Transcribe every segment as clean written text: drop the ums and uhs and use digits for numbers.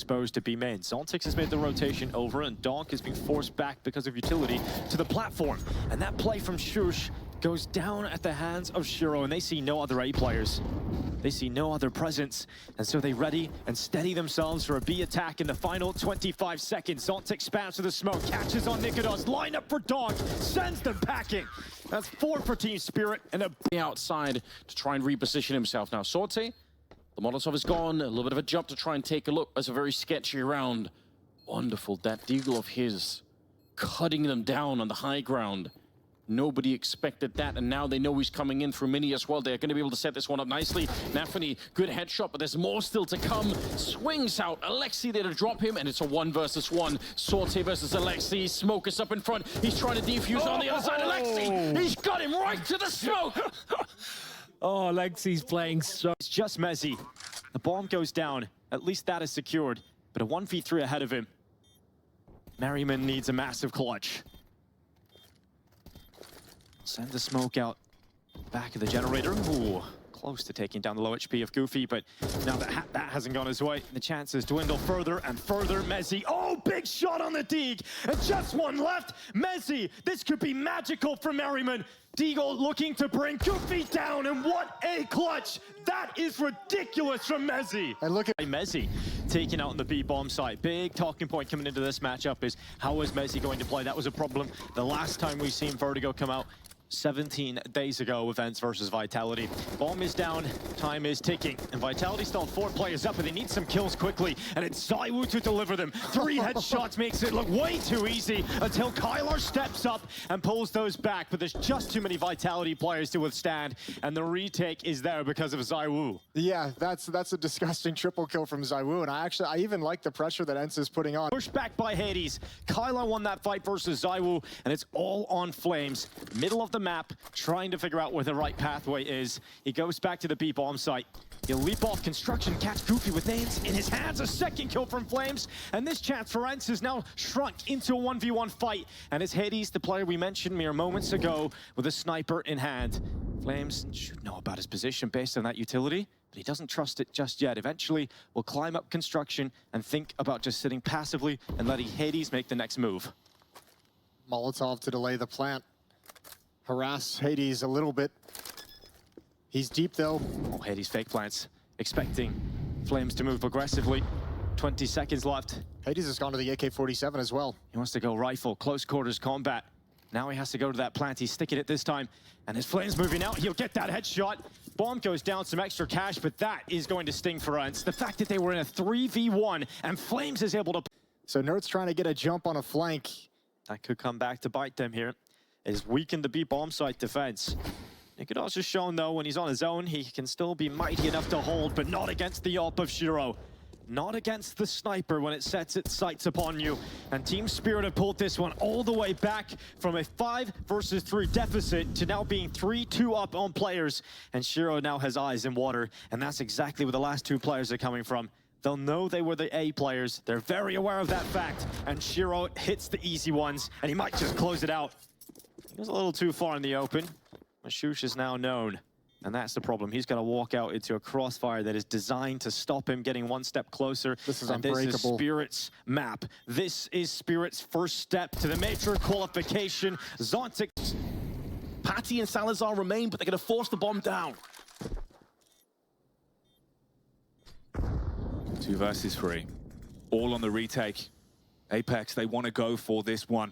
exposed to B main. Zontic has made the rotation over, and Donk is being forced back because of utility to the platform. And that play from Shush goes down at the hands of Shiro, and they see no other A players. They see no other presence, and so they ready and steady themselves for a B attack in the final 25 seconds. Zontic spams to the smoke, catches on Nikodos, line up for Donk, sends them packing. That's 4 for Team Spirit, and a outside to try and reposition himself. Now Sorte, the Molotov is gone, a little bit of a jump to try and take a look. That's a very sketchy round. Wonderful, that deagle of his, cutting them down on the high ground. Nobody expected that, and now they know he's coming in through Mini as well. They're going to be able to set this one up nicely. Nafany, good headshot, but there's more still to come. Swings out, Alexi there to drop him, and it's a 1 versus 1. Sorte versus Alexi. Smoke is up in front. He's trying to defuse on the other side. Alexi, he's got him right to the smoke. Oh, Alexi's playing so... It's just Mezzi. The bomb goes down. At least that is secured, but a 1v3 ahead of him. Merriman needs a massive clutch. Send the smoke out back of the generator. Ooh, close to taking down the low HP of Goofy, but now that hasn't gone his way. The chances dwindle further and further. Mezzi, oh, big shot on the Deagle, and just one left. Mezzi, this could be magical for Merriman. Deagle looking to bring Goofy down, and what a clutch! That is ridiculous from Mezzi. And look at Mezzi taken out on the B bomb site. Big talking point coming into this matchup is how is Mezzi going to play? That was a problem the last time we've seen Vertigo come out 17 days ago, Events versus Vitality. Bomb is down, time is ticking, and Vitality still 4 players up, and they need some kills quickly, and it's ZywOo to deliver them. 3 headshots makes it look way too easy until Kylar steps up and pulls those back, but there's just too many Vitality players to withstand, and the retake is there because of ZywOo. Yeah, that's a disgusting triple kill from ZywOo, and I even like the pressure that ENCE is putting on. Pushed back by Hades. Kylar won that fight versus ZywOo, and it's all on Flames. Middle of the map, trying to figure out where the right pathway is. He goes back to the B bomb site. He'll leap off construction, catch Goofy with nades in his hands. A second kill from Flames, and this chance for ENCE is now shrunk into a 1v1 fight. And it's Hades, the player we mentioned mere moments ago, with a sniper in hand. Flames should know about his position based on that utility, but he doesn't trust it just yet. Eventually, we'll climb up construction and think about just sitting passively and letting Hades make the next move. Molotov to delay the plant. Harass Hades a little bit. He's deep though. Oh, Hades fake plants, expecting Flames to move aggressively. 20 seconds left. Hades has gone to the AK-47 as well. He wants to go rifle, close quarters combat. Now he has to go to that plant. He's sticking it this time. And his Flames moving out, he'll get that headshot. Bomb goes down, some extra cash, but that is going to sting for ENCE. The fact that they were in a 3v1 and Flames is able to... So Nert's trying to get a jump on a flank. That could come back to bite them here. Is weakened the B bomb site defense. Nikodos has shown though, when he's on his own, he can still be mighty enough to hold, but not against the AWP of Shiro. Not against the sniper when it sets its sights upon you. And Team Spirit have pulled this one all the way back from a 5 versus 3 deficit to now being 3-2 up on players. And Shiro now has eyes in water, and that's exactly where the last 2 players are coming from. They'll know they were the A players. They're very aware of that fact. And Shiro hits the easy ones, and he might just close it out. He was a little too far in the open. Mashush is now known, and that's the problem. He's going to walk out into a crossfire that is designed to stop him getting 1 step closer. This is unbreakable. unbreakable. This is Spirit's map. This is Spirit's first step to the major qualification. Zontic. Patty and Salazar remain, but they're going to force the bomb down. 2 versus 3. All on the retake. Apex, they want to go for this one.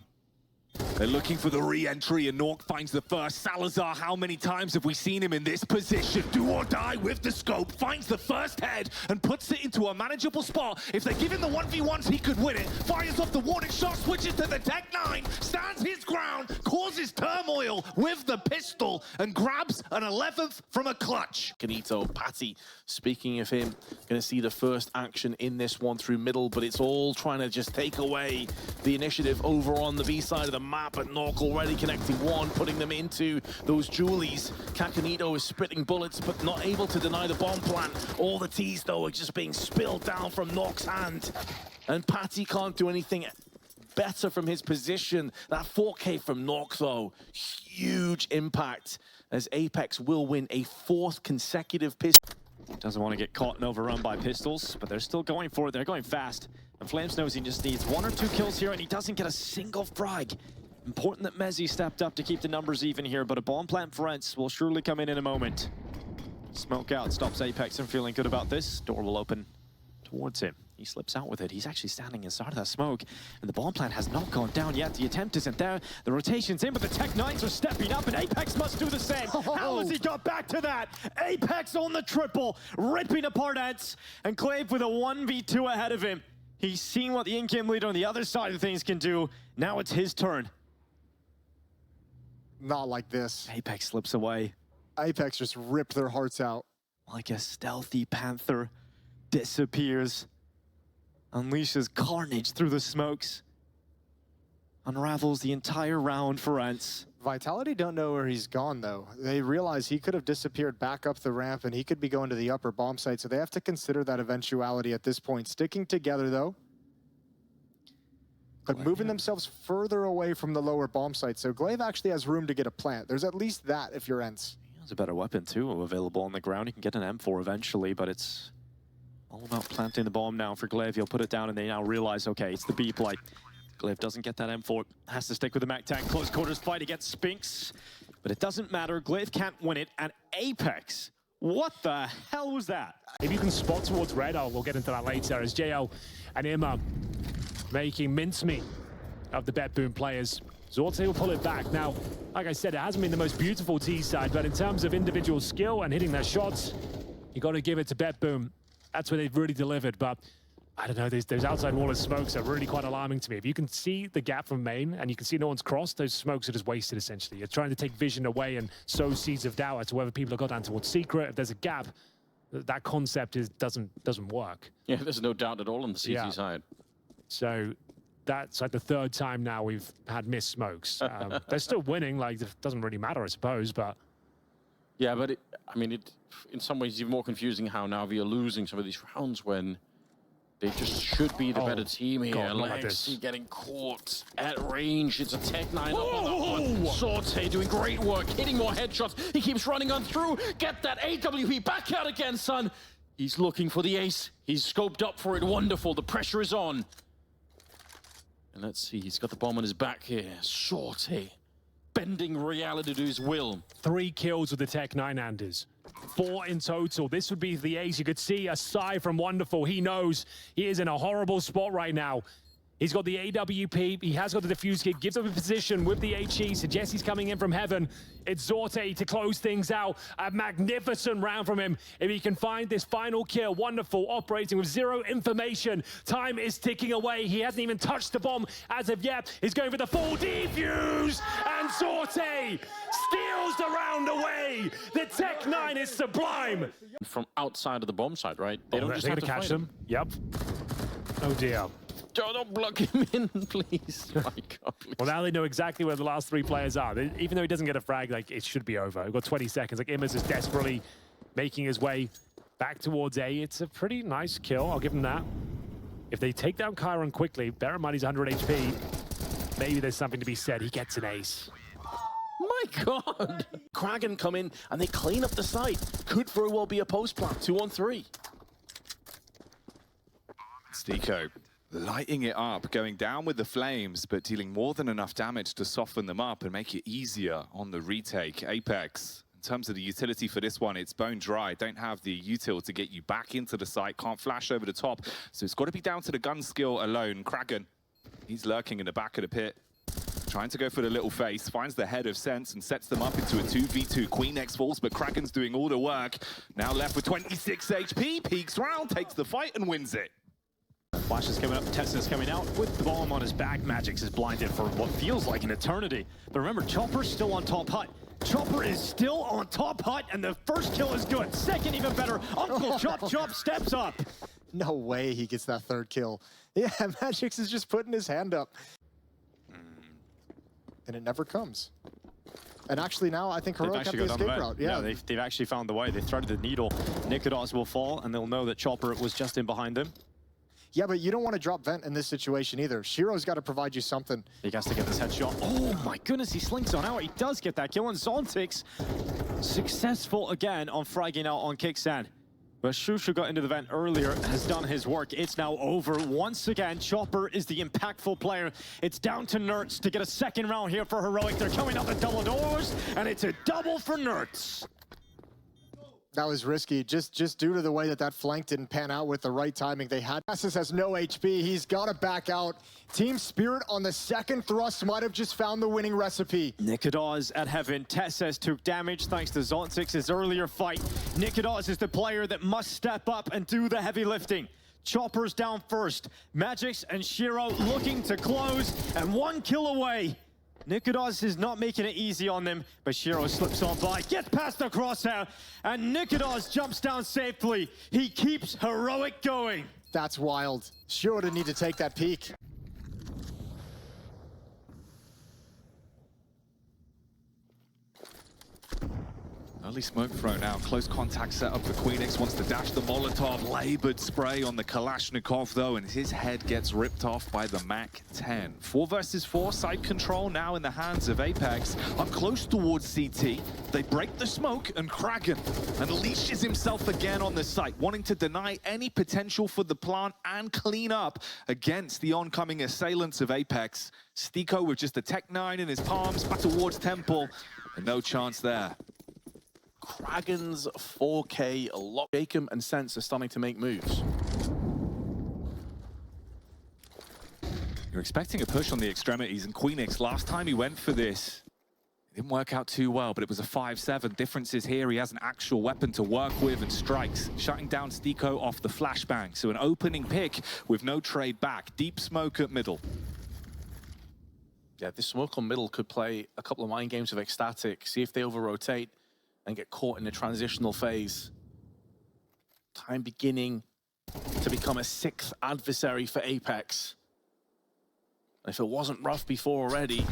They're looking for the re-entry, and Nork finds the first. Salazar, how many times have we seen him in this position? Do or die with the scope, finds the first head, and puts it into a manageable spot. If they give him the 1v1s, he could win it. Fires off the warning shot, switches to the Tech 9, stands his ground, causes turmoil with the pistol, and grabs an 11th from a clutch. Kanito, Patty, speaking of him, going to see the first action in this one through middle, but it's all trying to just take away the initiative over on the B side of the map, and Nork already connecting one, putting them into those Julies. Kakanito is spitting bullets, but not able to deny the bomb plant. All the T's, though, are just being spilled down from Nork's hand. And Patty can't do anything better from his position. That 4K from Nork, though, huge impact, as Apex will win a 4th consecutive pistol. Doesn't want to get caught and overrun by pistols, but they're still going for it. They're going fast. And Flames knows he just needs 1 or 2 kills here, and he doesn't get a single frag. Important that Mezzi stepped up to keep the numbers even here, but a bomb plant for Ents will surely come in a moment. Smoke out stops Apex from feeling good about this. Door will open towards him. He slips out with it. He's actually standing inside of that smoke, and the bomb plant has not gone down yet. The attempt isn't there. The rotation's in, but the Tech-9s are stepping up, and Apex must do the same. How has he got back to that? Apex on the triple, ripping apart Ents, and Clave with a 1v2 ahead of him. He's seen what the in-game leader on the other side of things can do. Now it's his turn. Not like this. Apex slips away. Apex just ripped their hearts out. Like a stealthy panther, disappears. Unleashes carnage through the smokes. Unravels the entire round for Ents. Vitality don't know where he's gone, though. They realize he could have disappeared back up the ramp, and he could be going to the upper bomb site, so they have to consider that eventuality at this point. Sticking together, though, but moving themselves further away from the lower bomb site, so Glaive actually has room to get a plant. There's at least that if you're Ents. He has a better weapon, too, available on the ground. He can get an M4 eventually, but it's all about planting the bomb now for Glaive. He'll put it down, and they now realize, okay, it's the B play. Glaive doesn't get that M4, has to stick with the Mac-10. Close quarters fight against Spinks, but it doesn't matter. Glaive can't win it, and Apex, what the hell was that? If you can spot towards red, we'll get into that later, as JL and Imma making mincemeat of the Bet-Boom players. Zorte will pull it back. Now, like I said, it hasn't been the most beautiful T side, but in terms of individual skill and hitting their shots, you got to give it to Bet-Boom. That's where they've really delivered, but I don't know, those outside wall of smokes are really quite alarming to me. If you can see the gap from main and you can see no one's crossed, those smokes are just wasted, essentially. You're trying to take vision away and sow seeds of doubt as to whether people have got down towards secret. If there's a gap, that concept doesn't work. Yeah, there's no doubt at all on the CT side. So that's like the 3rd time now we've had missed smokes. They're still winning, like, it doesn't really matter, I suppose, but... Yeah, but in some ways, it's even more confusing how now we are losing some of these rounds when they just should be the better team here. Lexi getting caught at range. It's a Tech-9 up on that one. Sorte doing great work, hitting more headshots. He keeps running on through. Get that AWP back out again, son. He's looking for the ace. He's scoped up for it. Wonderful. The pressure is on. And let's see, he's got the bomb on his back here. Sorte bending reality to his will. 3 kills with the Tech-9-handers. 4 in total. This would be the ace. You could see a sigh from Wonderful. He knows he is in a horrible spot right now. He's got the AWP. He has got the defuse kit. Gives up a position with the HE. Suggests he's coming in from heaven. It's Zorte to close things out. A magnificent round from him. If he can find this final kill, Wonderful operating with 0 information. Time is ticking away. He hasn't even touched the bomb as of yet. He's going for the full defuse. And Zorte steals the round away. The Tech-9 is sublime. From outside of the bomb side, right? They don't just have to catch fight them. Yep. Oh dear. Don't block him in, please. My God, please. Well, now they know exactly where the last 3 players are. Even though he doesn't get a frag, like, it should be over. We've got 20 seconds. Like, Imma's is desperately making his way back towards A. It's a pretty nice kill. I'll give him that. If they take down Chiron quickly, bear in mind he's 100 HP. Maybe there's something to be said. He gets an ace. My God. Kraken come in and they clean up the site. Could very well be a post plant. 2-on-3. Stico lighting it up, going down with the flames, but dealing more than enough damage to soften them up and make it easier on the retake. Apex, in terms of the utility for this one, it's bone dry. Don't have the util to get you back into the site. Can't flash over the top. So it's got to be down to the gun skill alone. Kraken, he's lurking in the back of the pit. Trying to go for the little face, finds the head of Sense and sets them up into a 2v2. Queen X falls, but Kraken's doing all the work. Now left with 26 HP, peeks round, takes the fight and wins it. Flash is coming up, Tessa's coming out with the bomb on his back. Magix is blinded for what feels like an eternity. But remember, Chopper's still on top hut. Chopper is still on top hut, and the first kill is good. Second, even better. Uncle Chop steps up. No way he gets that 3rd kill. Yeah, Magix is just putting his hand up. And it never comes. And actually now, I think Heroic have the escape route. Yeah, they've actually found the way. They threaded the needle. Nikodos will fall, and they'll know that Chopper was just in behind them. Yeah, but you don't want to drop Vent in this situation either. Shiro's got to provide you something. He has to get this headshot. Oh my goodness, he slinks on out. He does get that kill, and Zontix successful again on fragging out on Kickstand. But Shusha got into the vent earlier, has done his work. It's now over. Once again, Chopper is the impactful player. It's down to Nerds to get a second round here for Heroic. They're coming out the double doors, and it's a double for Nerds. That was risky, just due to the way that flank didn't pan out with the right timing. They had. Nessus has no HP. He's got to back out. Team Spirit on the second thrust might have just found the winning recipe. Nikodas at Heaven. Tesses took damage thanks to Zontix's earlier fight. Nikodas is the player that must step up and do the heavy lifting. Chopper's down first. Magix and Shiro looking to close, and 1 kill away. Nikodas is not making it easy on them, but Shiro slips on by, gets past the crosshair, and Nikodas jumps down safely. He keeps Heroic going. That's wild. Shiro didn't need to take that peek. Early smoke thrown out. Close contact set up for Queenix. Wants to dash the Molotov. Labored spray on the Kalashnikov, though, and his head gets ripped off by the MAC-10. 4 versus 4. Side control now in the hands of Apex. Up close towards CT. They break the smoke, and Kragan unleashes himself again on the site, wanting to deny any potential for the plant and clean up against the oncoming assailants of Apex. Stiko with just a Tech-9 in his palms, back towards Temple, and no chance there. Kragan's 4K, a lot. Jacob and Sense are starting to make moves. You're expecting a push on the extremities, and Queenix, last time he went for this, it didn't work out too well, but it was a 5-7. Difference is here, he has an actual weapon to work with and strikes, shutting down Stiko off the flashbang. So an opening pick with no trade back. Deep smoke at middle. Yeah, this smoke on middle could play a couple of mind games with Ecstatic, see if they over-rotate and get caught in the transitional phase. Time beginning to become a 6th adversary for Apex. And if it wasn't rough before already,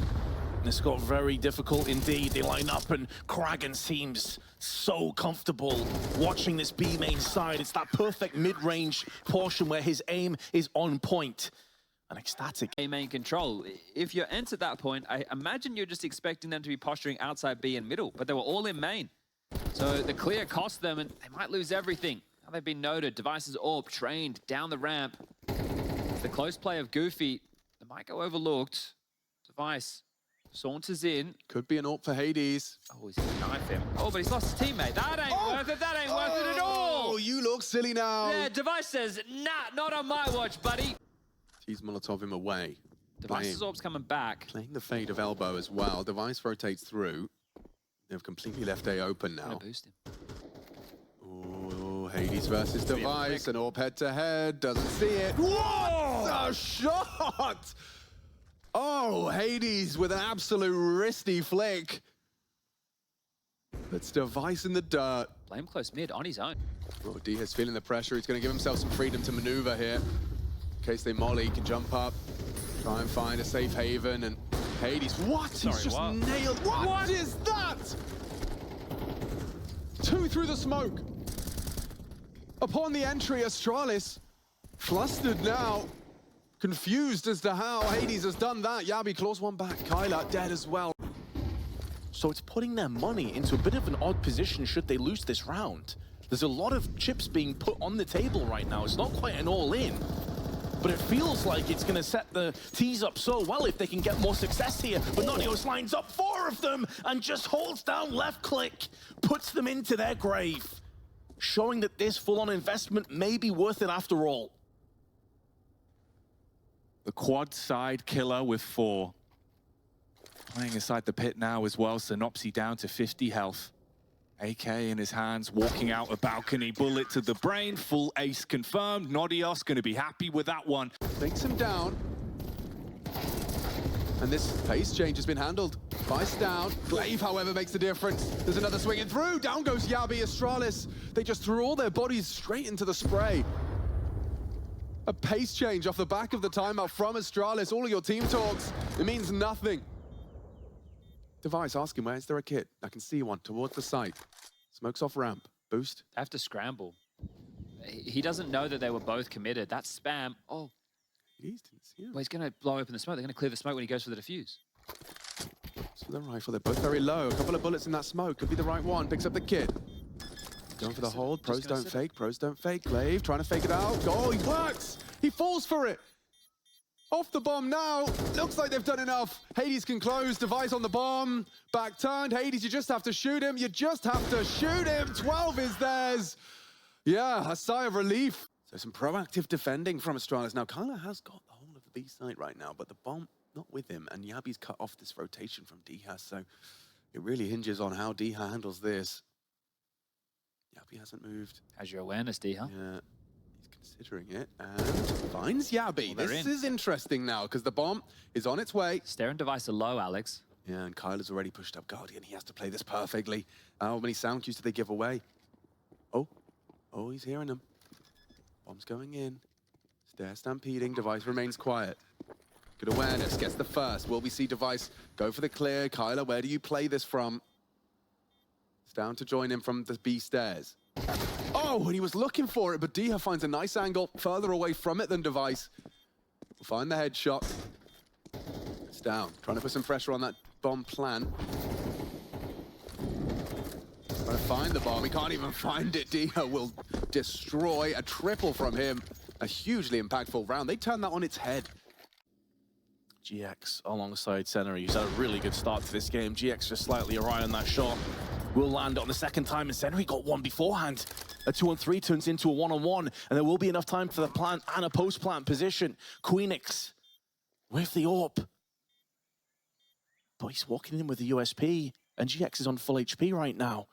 this got very difficult indeed. They line up and Kragan seems so comfortable watching this B main side. It's that perfect mid-range portion where his aim is on point. And Ecstatic. A main control. If you're at that point, I imagine you're just expecting them to be posturing outside B and middle, but they were all in main. So the clear cost them, and they might lose everything. Now they've been noted. Devices AWP trained down the ramp. The close play of Goofy, they might go overlooked. Device saunters in. Could be an AWP for Hades. Oh, he's gonna knife him. Oh, but he's lost his teammate. That ain't worth it. That ain't worth it at all. Oh, you look silly now. Yeah, Device says, nah, not on my watch, buddy. He's Molotov him away. Device's AWP's coming back. Playing the fade of elbow as well. Device rotates through. They've completely left A open now. Boost him. Oh, Hades versus Device, and AWP head to head, doesn't see it. What a shot! Oh, Hades with an absolute wristy flick. That's Device in the dirt. Blame close mid on his own. Oh, D is feeling the pressure. He's going to give himself some freedom to maneuver here. In case they molly, he can jump up, try and find a safe haven, and Hades, what? Sorry, He's just what? nailed. What is that? 2 through the smoke. Upon the entry, Astralis, flustered now, confused as to how Hades has done that. Yabi claws one back. Kyla dead as well. So it's putting their money into a bit of an odd position should they lose this round. There's a lot of chips being put on the table right now. It's not quite an all-in. But it feels like it's going to set the tees up so well if they can get more success here. But Nonios lines up 4 of them and just holds down left click, puts them into their grave, showing that this full-on investment may be worth it after all. The quad side killer with 4. Playing inside the pit now as well. Synopsy down to 50 health. AK in his hands, walking out a balcony, bullet to the brain, full ace confirmed. Nodios going to be happy with that one. Takes him down. And this pace change has been handled. Vice down. Glaive, however, makes the difference. There's another swinging through. Down goes Yabi Astralis. They just threw all their bodies straight into the spray. A pace change off the back of the timeout from Astralis. All of your team talks, it means nothing. Device asking, where is there a kit? I can see one towards the site. Smokes off ramp. Boost. They have to scramble. He doesn't know that they were both committed. That's spam. Oh, He didn't see him. well, he's going to blow open the smoke. They're going to clear the smoke when he goes for the defuse. So the rifle, they're both very low. A couple of bullets in that smoke. Could be the right one. Picks up the kit. Going for the hold. Pros don't fake. Pros don't fake. Glaive trying to fake it out. Oh, he works. He falls for it. Off the bomb now. Looks like they've done enough. Hades can close. Device on the bomb. Back turned. Hades, you just have to shoot him. You just have to shoot him. 12 is theirs. Yeah, a sigh of relief. So some proactive defending from Astralis. Now, Kyler has got the whole of the B site right now, but the bomb not with him. And Yabi's cut off this rotation from Diha. So it really hinges on how Diha handles this. Yabi hasn't moved. How's your awareness, Diha? Yeah. Considering it, and finds Yabi. Well, this is interesting now, because the bomb is on its way. Stare Device are low, Alex. Yeah, and Kyler's already pushed up Guardian. He has to play this perfectly. How many sound cues do they give away? Oh, he's hearing them. Bomb's going in. Stare stampeding. Device remains quiet. Good awareness, gets the first. Will we see Device go for the clear? Kyler, where do you play this from? It's down to join him from the B stairs. Oh, and he was looking for it, but Diha finds a nice angle further away from it than Device. We'll find the headshot. It's down. Trying to put some pressure on that bomb plant. Trying to find the bomb. He can't even find it. Diha will destroy a triple from him. A hugely impactful round. They turn that on its head. GX alongside Senna. He's had a really good start to this game. GX just slightly awry on that shot. Will land it on the second time, and Senna got one beforehand. A 2-on-3 turns into a 1-on-1, and there will be enough time for the plant and a post-plant position. Queenix with the AWP. But he's walking in with the USP, and GX is on full HP right now.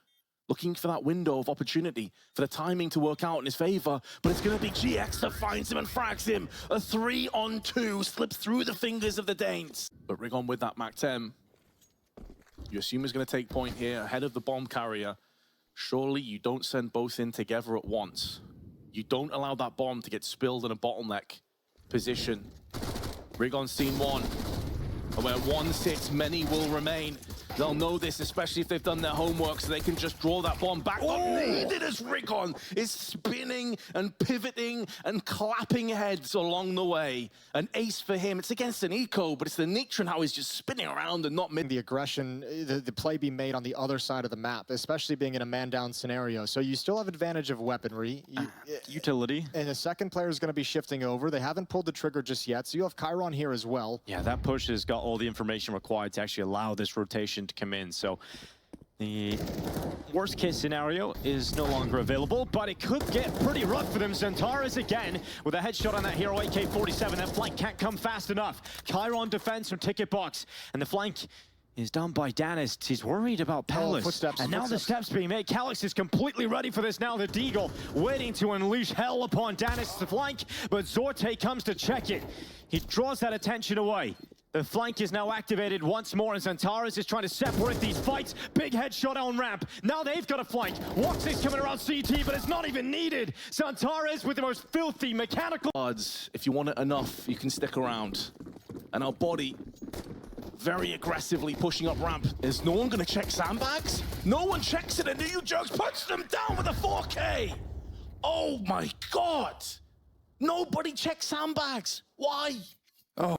Looking for that window of opportunity, for the timing to work out in his favor, but it's going to be GX that finds him and frags him. A 3-on-2 slips through the fingers of the Danes. But Rigon with that MAC-10. You assume he's going to take point here ahead of the bomb carrier. Surely you don't send both in together at once. You don't allow that bomb to get spilled in a bottleneck position. Rigon's seen one. And where one sits, many will remain. They'll know this, especially if they've done their homework, so they can just draw that bomb back. Not needed as Rigon is spinning and pivoting and clapping heads along the way. An ace for him. It's against an eco, but it's the nature and how he's just spinning around and not... The aggression, the play be made on the other side of the map, especially being in a man-down scenario. So you still have advantage of weaponry. Utility. And the second player is going to be shifting over. They haven't pulled the trigger just yet, so you have Chiron here as well. Yeah, that push has got all the information required to actually allow this rotation to come in. So the worst case scenario is no longer available, but it could get pretty rough for them. Xantares again with a headshot on that hero AK-47. That flank can't come fast enough. Chiron defense from Ticket Box, and the flank is done by Danist. He's worried about Palace. Footsteps, and now the steps being made. Calix is completely ready for this now. The Deagle waiting to unleash hell upon Danist's flank, but Zorte comes to check it. He draws that attention away. The flank is now activated once more, and Xantares is trying to separate these fights. Big headshot on ramp. Now they've got a flank. Woxic's coming around CT, but it's not even needed. Xantares with the most filthy mechanical... Odds. If you want it enough, you can stick around. And our body very aggressively pushing up ramp. Is no one going to check sandbags? No one checks it, and the you jokes puts them down with a 4K. Oh my God. Nobody checks sandbags. Why?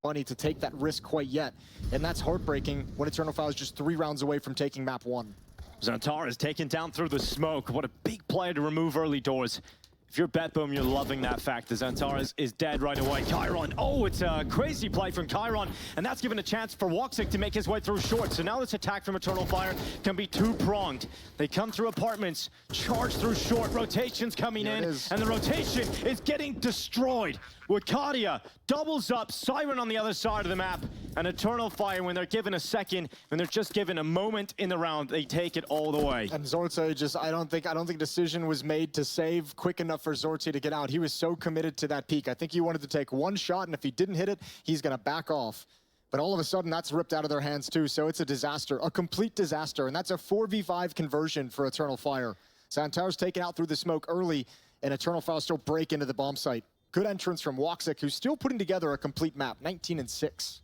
Money to take that risk quite yet, and that's heartbreaking when Eternal Fire is just 3 rounds away from taking map 1. Xantares taken down through the smoke. What a big play to remove early doors. If you're BetBoom, you're loving that fact. The Xantares is dead right away. Chiron, oh, it's a crazy play from Chiron, and that's given a chance for Woxic to make his way through short. So now this attack from Eternal Fire can be two-pronged. They come through apartments, charge through short, rotations coming in, and the rotation is getting destroyed. Wakadia doubles up, Siren on the other side of the map, and Eternal Fire, when they're given a second, when they're just given a moment in the round, they take it all the way. And Zorte just, I don't think decision was made to save quick enough for Zorte to get out. He was so committed to that peak. I think he wanted to take one shot, and if he didn't hit it, he's gonna back off. But all of a sudden, that's ripped out of their hands too, so it's a disaster, a complete disaster, and that's a 4v5 conversion for Eternal Fire. Xantares taken out through the smoke early, and Eternal Fire still break into the bomb site. Good entrance from Woxic, who's still putting together a complete map, 19-6.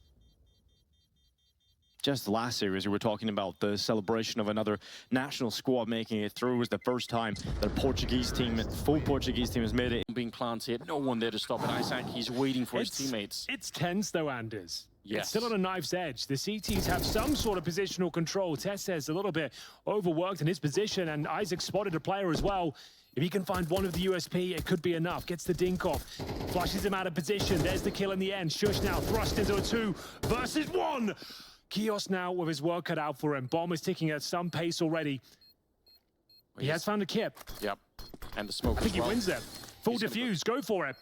just last series we were talking about the celebration of another national squad making it through. It was the first time that a Portuguese team, full Portuguese team, has made it. Being planted, no one there to stop it. Isaac, he's waiting for his teammates. It's tense though, Anders. Yes. It's still on a knife's edge. The CTs have some sort of positional control. Tess's a little bit overworked in his position, and Isaac spotted a player as well. If he can find one of the USP, it could be enough. Gets the dink off, flushes him out of position. There's the kill in the end. Shush now thrust into a 2 versus 1. Kios now with his work cut out for him. Bomb is ticking at some pace already. He has found a kip. Yep, and the smoke I think as well. he wins there. Full defuse, go for it.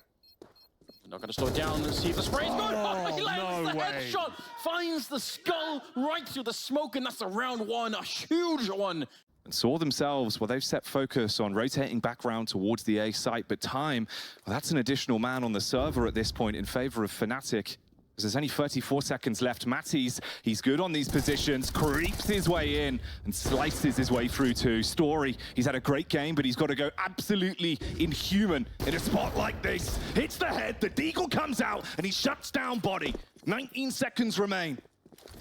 Not going to slow it down and see if the spray's good. He lands the headshot, finds the skull right through the smoke, and that's a round one, a huge one. And saw themselves, well, they've set focus on rotating back round towards the A site, but time, well, that's an additional man on the server at this point in favor of Fnatic. As there's only 34 seconds left. Matty's, he's good on these positions, creeps his way in and slices his way through to Story. He's had a great game, but he's got to go absolutely inhuman in a spot like this. Hits the head, the deagle comes out, and he shuts down Body. 19 seconds remain.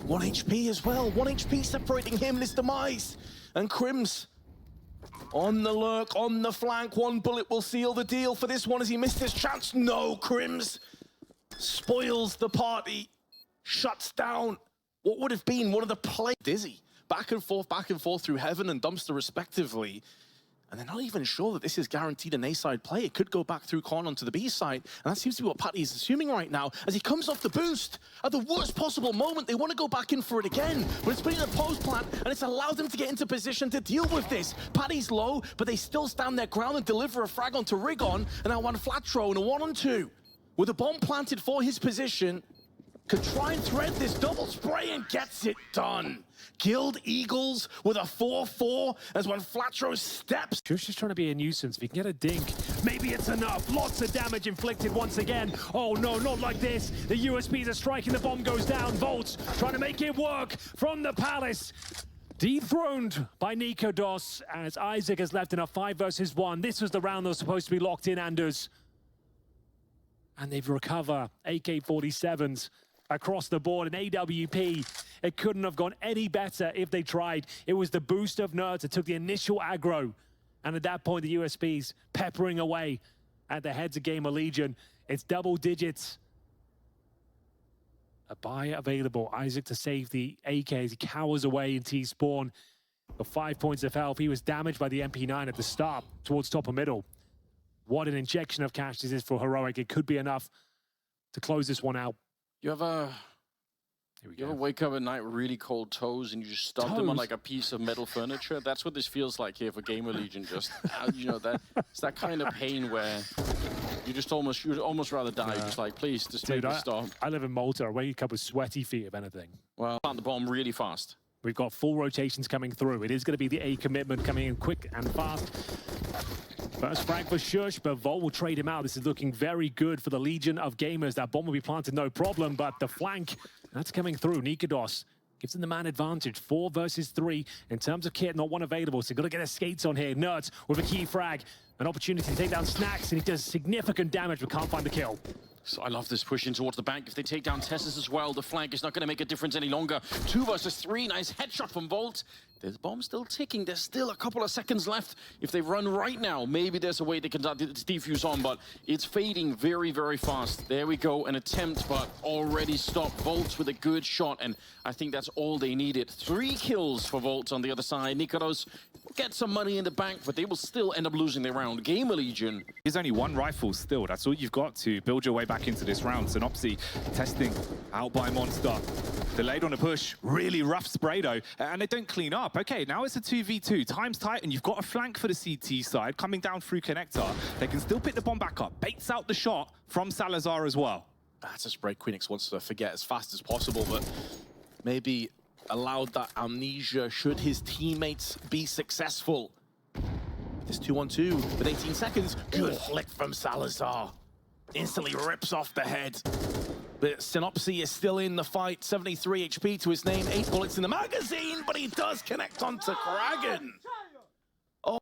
1 HP as well. 1 HP separating him and his demise. And Crims on the lurk, on the flank. 1 bullet will seal the deal for this one as he missed his chance. No, Crims spoils the party, shuts down what would have been one of the play. Dizzy, back and forth through Heaven and Dumpster respectively. And they're not even sure that this is guaranteed an A-side play. It could go back through Con onto the B side. And that seems to be what Patty is assuming right now. As he comes off the boost, at the worst possible moment, they want to go back in for it again. But it's been a post plant, and it's allowed them to get into position to deal with this. Patty's low, but they still stand their ground and deliver a frag onto Rigon. And now 1 flat throw and a 1-on-2. With a bomb planted for his position, could try and thread this double spray and gets it done. Killed Eagles with a 4-4 as 1 flat throw steps. Shush is trying to be a nuisance. If he can get a dink, maybe it's enough. Lots of damage inflicted once again. Oh no, not like this. The USPs are striking, the bomb goes down. Volt trying to make it work from the Palace. Dethroned by Nikodos as Isaac has left in a 5 versus 1. This was the round that was supposed to be locked in, Anders. And they've recovered AK-47s across the board. An AWP, it couldn't have gone any better if they tried. It was the boost of Nerds that took the initial aggro. And at that point, the USPs peppering away at the heads of Gamer Legion. It's double digits. A buy available. Isaac to save the AK as he cowers away in T-spawn. For 5 points of health, he was damaged by the MP9 at the start towards top of middle. What an injection of cash this is for Heroic. It could be enough to close this one out. You ever wake up at night with really cold toes and you just stomp them on like a piece of metal furniture? That's what this feels like here for Gamer Legion. Just, you know, it's that kind of pain where you'd almost rather die. Just like, please, just make me stop. I live in Malta. I wake up with sweaty feet, if anything. Well, plant the bomb really fast. We've got full rotations coming through. It is going to be the A commitment coming in quick and fast. First frag for Shush, but Volt will trade him out. This is looking very good for the Legion of Gamers. That bomb will be planted, no problem, but the flank, that's coming through. Nikodos gives them the man advantage. 4 versus 3. In terms of kit, not one available, so got to get his skates on here. Nerds with a key frag. An opportunity to take down Snacks, and he does significant damage, but can't find the kill. So I love this push in towards the bank. If they take down Tessus as well, the flank is not going to make a difference any longer. 2 versus 3, nice headshot from Volt. There's bomb still ticking. There's still a couple of seconds left. If they run right now, maybe there's a way they can defuse on, but it's fading very, very fast. There we go, an attempt, but already stopped. Volt with a good shot, and I think that's all they needed. 3 kills for Volt on the other side. Nikodos get some money in the bank, but they will still end up losing their round. Gamer Legion. There's only 1 rifle still. That's all you've got to build your way back into this round. Synopsy testing out by Monster. Delayed on a push. Really rough spray though. And they don't clean up. Okay, now it's a 2v2. Time's tight and you've got a flank for the CT side coming down through Connector. They can still pick the bomb back up. Baits out the shot from Salazar as well. That's a spray Queenix wants to forget as fast as possible, but maybe allowed that amnesia should his teammates be successful. This 2-on-2 with 18 seconds. Good flick from Salazar. Instantly rips off the head. But Synopsy is still in the fight. 73 HP to his name, 8 bullets in the magazine, but he does connect onto Kragan.